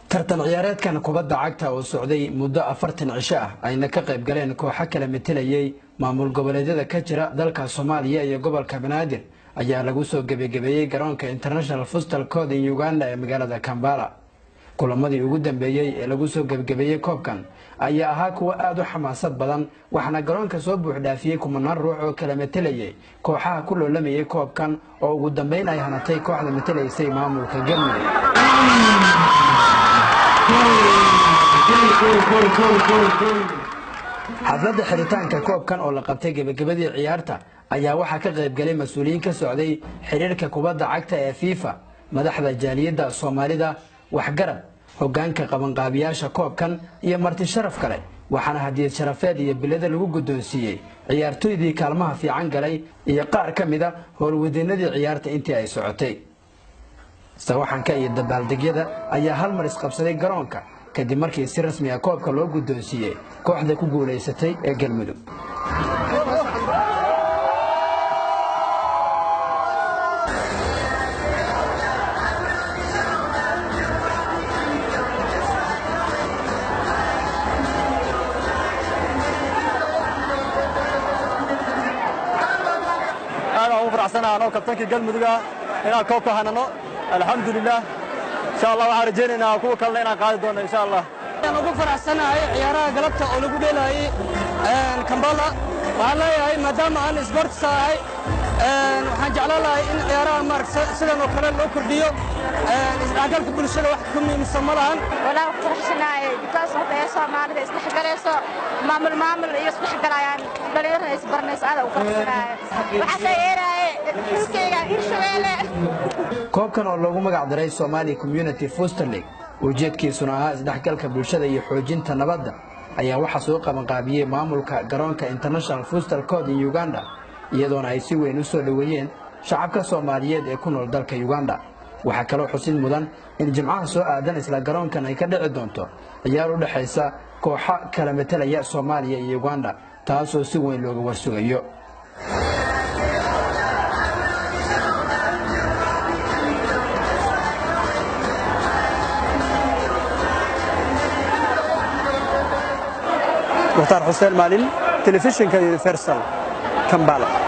tartan ciyaareedkan kubadda cagta oo socday muddo 40 cisho ah ayna ka qayb galeen kooxo kala metelayay maamul goboleedyada ka jira dalka Soomaaliya iyo gobolka Banaadir ayaa lagu soo gabagabeeyay garoonka International Football Code in Uganda ee magaalada Kampala. kulamadii ugu dambeeyay ee lagu soo gabagabeeyay koobkan ayaa ahaa kuwa aad u xamaasad badan waxaana garoonka soo buux dhaafiyay kumanaan ruux oo kala metelayay kooxaha ku loolamayay koobkan oo ugu dambeyn ay hanatay kooxda metelaysay maamulka Galmudug. xafladda xiritaanka koobkan oo la qabtay gabagabadii ciyaarta ayaa waxaa ka qayb galay mas'uuliyiin ka socday xiriirka kubadda cagta ee FIFA, madaxda jaaliyadda Soomaalida, waxgarad, hoggaanka qabanqaabiyaasha koobkan iyo marti sharaf kale waxaana hadiyad sharafeed iyo bilada lagu guddoonsiiyey ciyaartoydii kaalmaha fiican galay iyo qaar ka mid ah howlwadeenadii ciyaarta intii ay socotay. sawaxanka iyo dabaaldegyada ayaa hal mar isqabsaday garoonka kadib markii si rasmi ah koobka loo guddoonsiiyey kooxda ku guuleysatay ee Galmudug. أنا وفرحنا أنا وكابتنك Galmudug إن كوكو هننو الحمد لله إن شاء الله وعرجينا إن كوكو كلنا قاعدون إن شاء الله. أنا وفرحنا عيارها قلبت أو لقول لها كمبالا وعلى هاي مدام أنا سبورت ساعي وحنجعل لها إن عيارها مارك سلام وكلام لو كرديو أقل كل شيء واحد كم مسمران. ولا فرحنا بتاس بيسا ما أدري إصبح قليسو معمل يصبح قلايان قليل يصبرنا هذا وفرحنا وحسيرة koobkan oo loogu magac daray Somali Community Football League ujeedkiisuna ahaa isdhexgalka bulshada iyo xoojinta nabadda ayaa waxa soo qaban qaabiyay maamulka garoonka International Football Code in Uganda iyadoona ay si weyn u soo dhaweeyeen shacabka Soomaaliyeed ee ku nool dalka Uganda. waxa kale oo xusid mudan in jimcaha soo aadan isla garoonkan ay ka dhici doonto ciyaar u dhaxaysa kooxo kala metelaya Soomaaliya iyo Uganda taasoo si weyn looga warsugayo. مختار حسين مالين تلفزيون كيونيفرسال كمبالا.